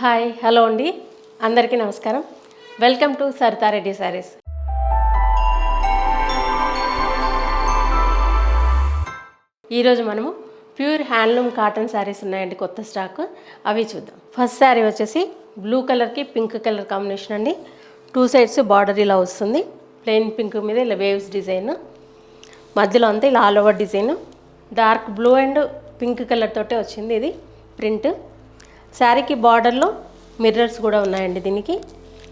Hi hello అండి, అందరికీ నమస్కారం. Welcome to Saritha Reddy saris. ఈరోజు మనము ప్యూర్ హ్యాండ్లూమ్ కాటన్ శారీస్ ఉన్నాయండి, కొత్త స్టాక్. అవి చూద్దాం. ఫస్ట్ శారీ వచ్చేసి బ్లూ కలర్కి పింక్ కలర్ కాంబినేషన్ అండి. 2 సైడ్స్ బార్డర్ ఇలా వస్తుంది. ప్లెయిన్ పింక్ మీద ఇలా వేవ్స్ డిజైన్, మధ్యలో అంతా ఇలా all over design. Dark blue and pink colour తోటే వచ్చింది ఇది ప్రింట్. శారీకి బార్డర్లో మిర్రర్స్ కూడా ఉన్నాయండి. దీనికి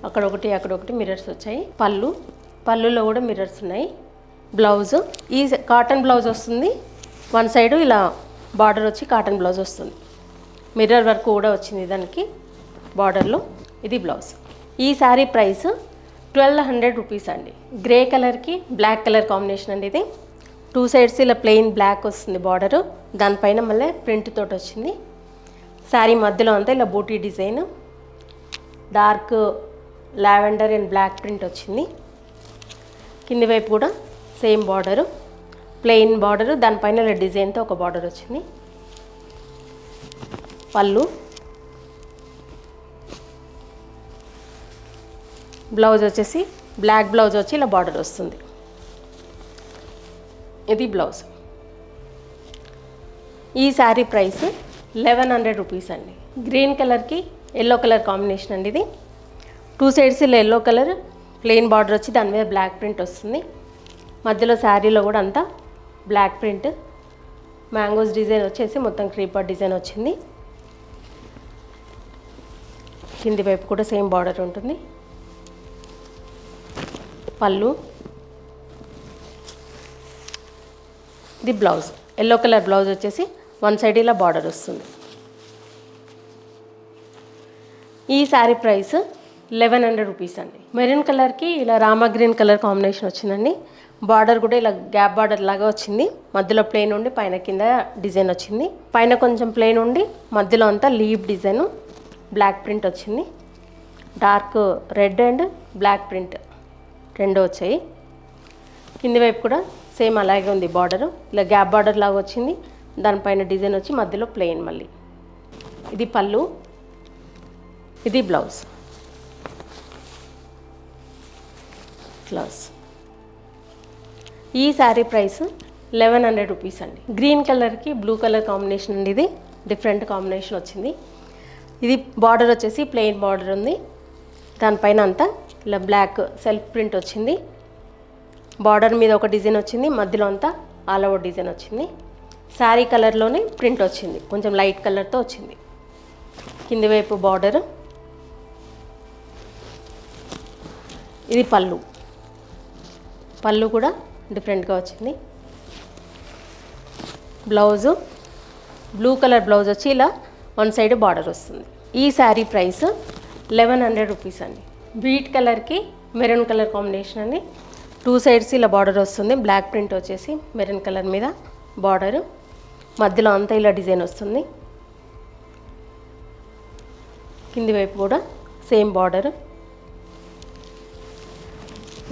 అక్కడ ఒకటి మిర్రర్స్ వచ్చాయి. పళ్ళులో కూడా మిర్రర్స్ ఉన్నాయి. బ్లౌజ్ ఈ కాటన్ బ్లౌజ్ వస్తుంది. వన్ సైడు ఇలా బార్డర్ వచ్చి కాటన్ బ్లౌజ్ వస్తుంది. మిర్రర్ వర్క్ కూడా వచ్చింది దానికి బార్డర్లో. ఇది బ్లౌజ్. ఈ శారీ ప్రైస్ 1200 రూపీస్ అండి. గ్రే కలర్కి బ్లాక్ కలర్ కాంబినేషన్ అండి ఇది. 2 సైడ్స్ ఇలా ప్లెయిన్ బ్లాక్ వస్తుంది బార్డరు. దానిపైన మళ్ళీ ప్రింట్ తోటి వచ్చింది. శారీ మధ్యలో అంతా ఇలా buti design, dark lavender and black print వచ్చింది. కింది వైపు కూడా సేమ్ బార్డరు, ప్లెయిన్ బార్డరు, దానిపైన ఇలా డిజైన్తో ఒక బార్డర్ వచ్చింది. పళ్ళు, బ్లౌజ్ వచ్చేసి బ్లాక్ బ్లౌజ్ వచ్చి ఇలా బార్డర్ వస్తుంది. ఇది బ్లౌజ్. ఈ శారీ ప్రైస్ 1100 రూపీస్ అండి. గ్రీన్ కలర్కి ఎల్లో కలర్ కాంబినేషన్ అండి ఇది. 2 సైడ్స్ ఇలా ఎల్లో కలర్ ప్లెయిన్ బార్డర్ వచ్చి దాని మీద బ్లాక్ ప్రింట్ వస్తుంది. మధ్యలో శారీలో కూడా అంతా బ్లాక్ ప్రింట్, మ్యాంగోస్ డిజైన్ వచ్చేసి మొత్తం క్రీపర్ డిజైన్ వచ్చింది. కింది వైపు కూడా సేమ్ బార్డర్ ఉంటుంది. పళ్ళు, ఇది బ్లౌజ్. ఎల్లో కలర్ బ్లౌజ్ వచ్చేసి వన్ సైడ్ ఇలా బార్డర్ వస్తుంది. ఈ శారీ ప్రైస్ 1100 రూపీస్ అండి. మెరూన్ కలర్కి ఇలా రామా గ్రీన్ కలర్ కాంబినేషన్ వచ్చిందండి. బార్డర్ కూడా ఇలా గ్యాప్ బార్డర్ లాగా వచ్చింది. మధ్యలో ప్లెయిన్ ఉండి పైన కింద డిజైన్ వచ్చింది. పైన కొంచెం ప్లెయిన్ ఉండి మధ్యలో అంతా లీవ్ డిజైన్, బ్లాక్ ప్రింట్ వచ్చింది. Dark red and black print రెండు వచ్చాయి. కింది వైపు కూడా సేమ్ అలాగే ఉంది బార్డరు. ఇలా గ్యాప్ బార్డర్ లాగా వచ్చింది. దానిపైన డిజైన్ వచ్చి మధ్యలో ప్లెయిన్ మళ్ళీ. ఇది పళ్ళు, ఇది బ్లౌజ్. ఈ శారీ ప్రైస్ 1100 రూపీస్ అండి. గ్రీన్ కలర్కి బ్లూ కలర్ కాంబినేషన్ అండి ఇది. డిఫరెంట్ కాంబినేషన్ వచ్చింది. ఇది బార్డర్ వచ్చేసి ప్లెయిన్ బార్డర్ ఉంది. దానిపైన అంతా ఇలా బ్లాక్ సెల్ఫ్ ప్రింట్ వచ్చింది. బార్డర్ మీద ఒక డిజైన్ వచ్చింది. మధ్యలో అంతా ఆల్ ఓవర్ డిజైన్ వచ్చింది. శారీ కలర్లోనే ప్రింట్ వచ్చింది, కొంచెం లైట్ కలర్తో వచ్చింది. కింది వైపు బార్డర్. ఇది పళ్ళు కూడా డిఫరెంట్గా వచ్చింది. బ్లౌజు బ్లూ కలర్ బ్లౌజ్ వచ్చి ఇలా వన్ సైడ్ బార్డర్ వస్తుంది. ఈ శారీ ప్రైస్ 1100 రూపీస్ అండి. బీట్ కలర్కి మెరూన్ కలర్ కాంబినేషన్ అండి. 2 సైడ్స్ ఇలా బార్డర్ వస్తుంది. బ్లాక్ ప్రింట్ వచ్చేసి మెరూన్ కలర్ మీద బార్డరు. మధ్యలో అంతా ఇలా డిజైన్ వస్తుంది. కింది వైపు కూడా సేమ్ బార్డరు.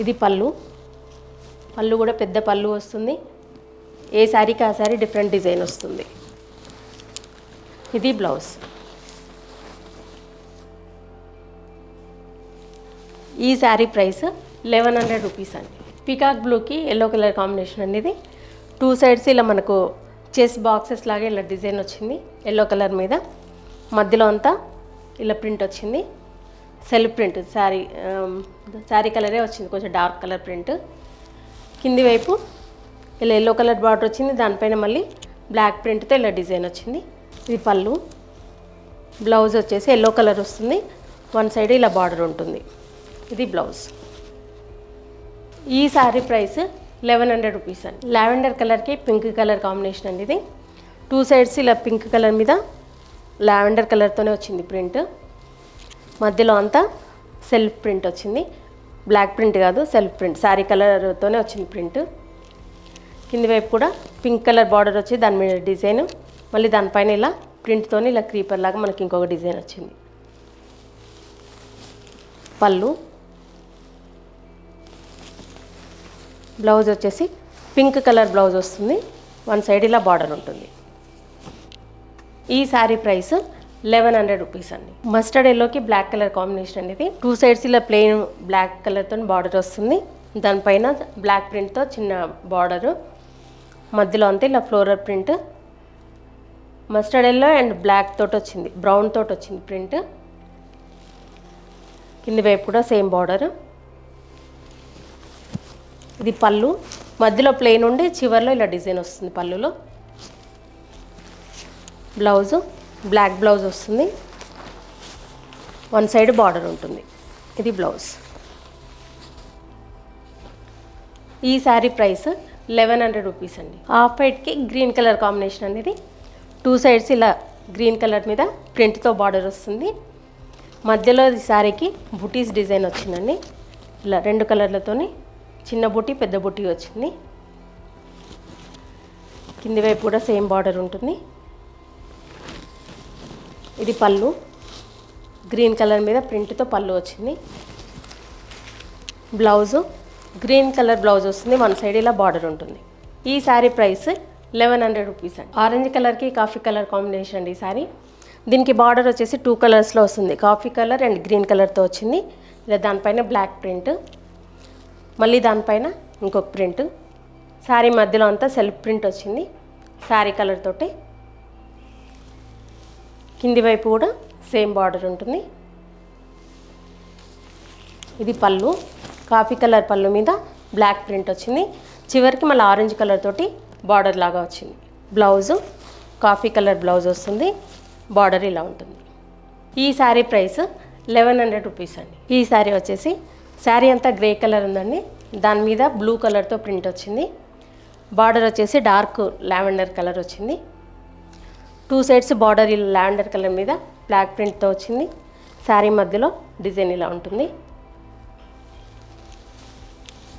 ఇది పళ్ళు కూడా పెద్ద పళ్ళు వస్తుంది. ఏ శారీకి ఆ శారీ డిఫరెంట్ డిజైన్ వస్తుంది. ఇది బ్లౌజ్. ఈ శారీ ప్రైస్ 1100 రూపీస్ అండి. పీకాక్ బ్లూకి ఎల్లో కలర్ కాంబినేషన్ అండి ఇది. 2 సైడ్స్ ఇలా మనకు చెస్ బాక్సెస్ లాగా ఇలా డిజైన్ వచ్చింది ఎల్లో కలర్ మీద. మధ్యలో అంతా ఇలా ప్రింట్ వచ్చింది, సెల్ఫ్ ప్రింట్. శారీ కలరే వచ్చింది, కొంచెం డార్క్ కలర్ ప్రింట్. కింది వైపు ఇలా ఎల్లో కలర్ బార్డర్ వచ్చింది. దానిపైన మళ్ళీ బ్లాక్ ప్రింట్తో ఇలా డిజైన్ వచ్చింది. ఇది పళ్ళు. బ్లౌజ్ వచ్చేసి ఎల్లో కలర్ వస్తుంది. వన్ సైడ్ ఇలా బార్డర్ ఉంటుంది. ఇది బ్లౌజ్. ఈ శారీ ప్రైస్ 1100 రూపీస్ అండి. లావెండర్ కలర్కి పింక్ కలర్ కాంబినేషన్ అండి ఇది. 2 సైడ్స్ ఇలా పింక్ కలర్ మీద లావెండర్ కలర్తోనే వచ్చింది ప్రింట్. మధ్యలో అంతా సెల్ఫ్ ప్రింట్ వచ్చింది. బ్లాక్ ప్రింట్ కాదు, సెల్ఫ్ ప్రింట్. శారీ కలర్తోనే వచ్చింది ప్రింట్. కింది వైపు కూడా పింక్ కలర్ బార్డర్ వచ్చి దాని మీద డిజైన్, మళ్ళీ దానిపైన ఇలా ప్రింట్తోని ఇలా క్రీపర్ లాగా మనకి ఇంకొక డిజైన్ వచ్చింది. పళ్ళు, బ్లౌజ్ వచ్చేసి పింక్ కలర్ బ్లౌజ్ వస్తుంది. వన్ సైడ్ ఇలా బార్డర్ ఉంటుంది. ఈ శారీ ప్రైస్ 1100 రూపీస్ అండి. మస్టర్డ్ ఎల్లోకి బ్లాక్ కలర్ కాంబినేషన్ అండి ఇది. 2 సైడ్స్ ఇలా ప్లెయిన్ బ్లాక్ కలర్తో బార్డర్ వస్తుంది. దానిపైన బ్లాక్ ప్రింట్తో చిన్న బార్డరు, మధ్యలో అంతా ఇలా floral print. Mustard yellow and black తోటి వచ్చింది, బ్రౌన్ తోటి వచ్చింది ప్రింట్. కింది వైపు కూడా సేమ్ బార్డర్. ఇది పళ్ళు, మధ్యలో ప్లెయిన్ ఉండి చివర్లో ఇలా డిజైన్ వస్తుంది పళ్ళులో. బ్లౌజు బ్లాక్ బ్లౌజ్ వస్తుంది, వన్ సైడ్ బార్డర్ ఉంటుంది. ఇది బ్లౌజ్. ఈ శారీ ప్రైస్ 1100 రూపీస్ అండి. హాఫ్ వైట్కి గ్రీన్ కలర్ కాంబినేషన్ అండి ఇది. 2 సైడ్స్ ఇలా గ్రీన్ కలర్ మీద ప్రింట్తో బార్డర్ వస్తుంది. మధ్యలో ఈ శారీకి బుటీస్ డిజైన్ వచ్చిందండి. ఇలా 2 కలర్లతోని చిన్న బుటీ పెద్ద బుటీ వచ్చింది. కింది వైపు కూడా సేమ్ బార్డర్ ఉంటుంది. ఇది పళ్ళు, గ్రీన్ కలర్ మీద ప్రింట్తో పళ్ళు వచ్చింది. బ్లౌజు గ్రీన్ కలర్ బ్లౌజ్ వస్తుంది, వన్ సైడ్ ఇలా బార్డర్ ఉంటుంది. ఈ శారీ ప్రైస్ 1100 రూపీస్ అండి. ఆరెంజ్ కలర్కి కాఫీ కలర్ కాంబినేషన్ అండి ఈ శారీ. దీనికి బార్డర్ వచ్చేసి 2 కలర్స్లో వస్తుంది, కాఫీ కలర్ అండ్ గ్రీన్ కలర్తో వచ్చింది. ఇలా దానిపైన బ్లాక్ ప్రింట్, మళ్ళీ దానిపైన ఇంకొక ప్రింట్. శారీ మధ్యలో అంతా సెల్ఫ్ ప్రింట్ వచ్చింది శారీ కలర్ తోటి. కింది వైపు కూడా సేమ్ బార్డర్ ఉంటుంది. ఇది పళ్ళు, కాఫీ కలర్ పళ్ళు మీద బ్లాక్ ప్రింట్ వచ్చింది. చివరికి మళ్ళీ ఆరెంజ్ కలర్ తోటి బార్డర్ లాగా వచ్చింది. బ్లౌజు కాఫీ కలర్ బ్లౌజ్ వస్తుంది, బార్డర్ ఇలా ఉంటుంది. ఈ శారీ ప్రైస్ 1100 రూపీస్ అండి. ఈ శారీ వచ్చేసి శారీ అంతా గ్రే కలర్ ఉందండి, దాని మీద బ్లూ కలర్తో ప్రింట్ వచ్చింది. బార్డర్ వచ్చేసి డార్క్ లావెండర్ కలర్ వచ్చింది. 2 సైడ్స్ బార్డర్ ఇలా లావెండర్ కలర్ మీద బ్లాక్ ప్రింట్తో వచ్చింది. శారీ మధ్యలో డిజైన్ ఇలా ఉంటుంది.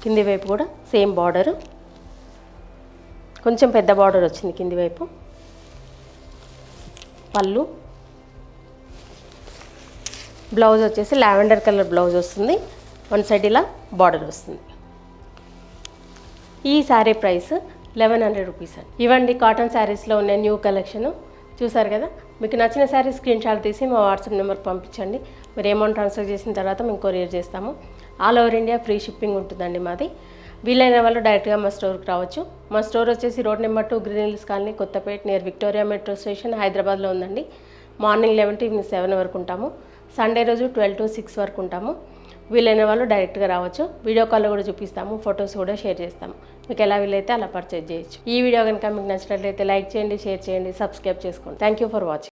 కింది వైపు కూడా సేమ్ బార్డరు, కొంచెం పెద్ద బార్డర్ వచ్చింది కింది వైపు. పళ్ళు, బ్లౌజ్ వచ్చేసి లావెండర్ కలర్ బ్లౌజ్ వస్తుంది, వన్ సైడ్ ఇలా బార్డర్ వస్తుంది. ఈ శారీ ప్రైస్ 1100 రూపీస్ అండి. ఇవ్వండి కాటన్ శారీస్లో ఉన్న న్యూ కలెక్షను చూసారు కదా. మీకు నచ్చిన శారీ స్క్రీన్ షాట్ తీసి మా వాట్సాప్ నెంబర్కి పంపించండి. మీరు అమౌంట్ ట్రాన్స్ఫర్ చేసిన తర్వాత మేము కొరియర్ చేస్తాము. All over India free shipping ఉంటుందండి మాది. వీలైన వాళ్ళు డైరెక్ట్గా మా స్టోర్కి రావచ్చు. మా స్టోర్ వచ్చేసి road number 2 green hills colony, Kothapeta, near Victoria metro station, హైదరాబాద్లో ఉందండి. మార్నింగ్ 11 to ఈవినింగ్ 7 వరకు ఉంటాము. సండే రోజు 12 to 6 వరకు ఉంటాము. వీలైన వాళ్ళు డైరెక్ట్గా రావచ్చు. వీడియో కాల్లో కూడా చూపిస్తాము, ఫొటోస్ కూడా షేర్ చేస్తాము. మీకు ఎలా వీలైతే అలా పర్చేజ్ చేయొచ్చు. ఈ వీడియో కనుక మీకు నచ్చినట్లయితే లైక్ చేయండి, షేర్ చేయండి, సబ్స్క్రైబ్ చేసుకోండి. Thank you for watching.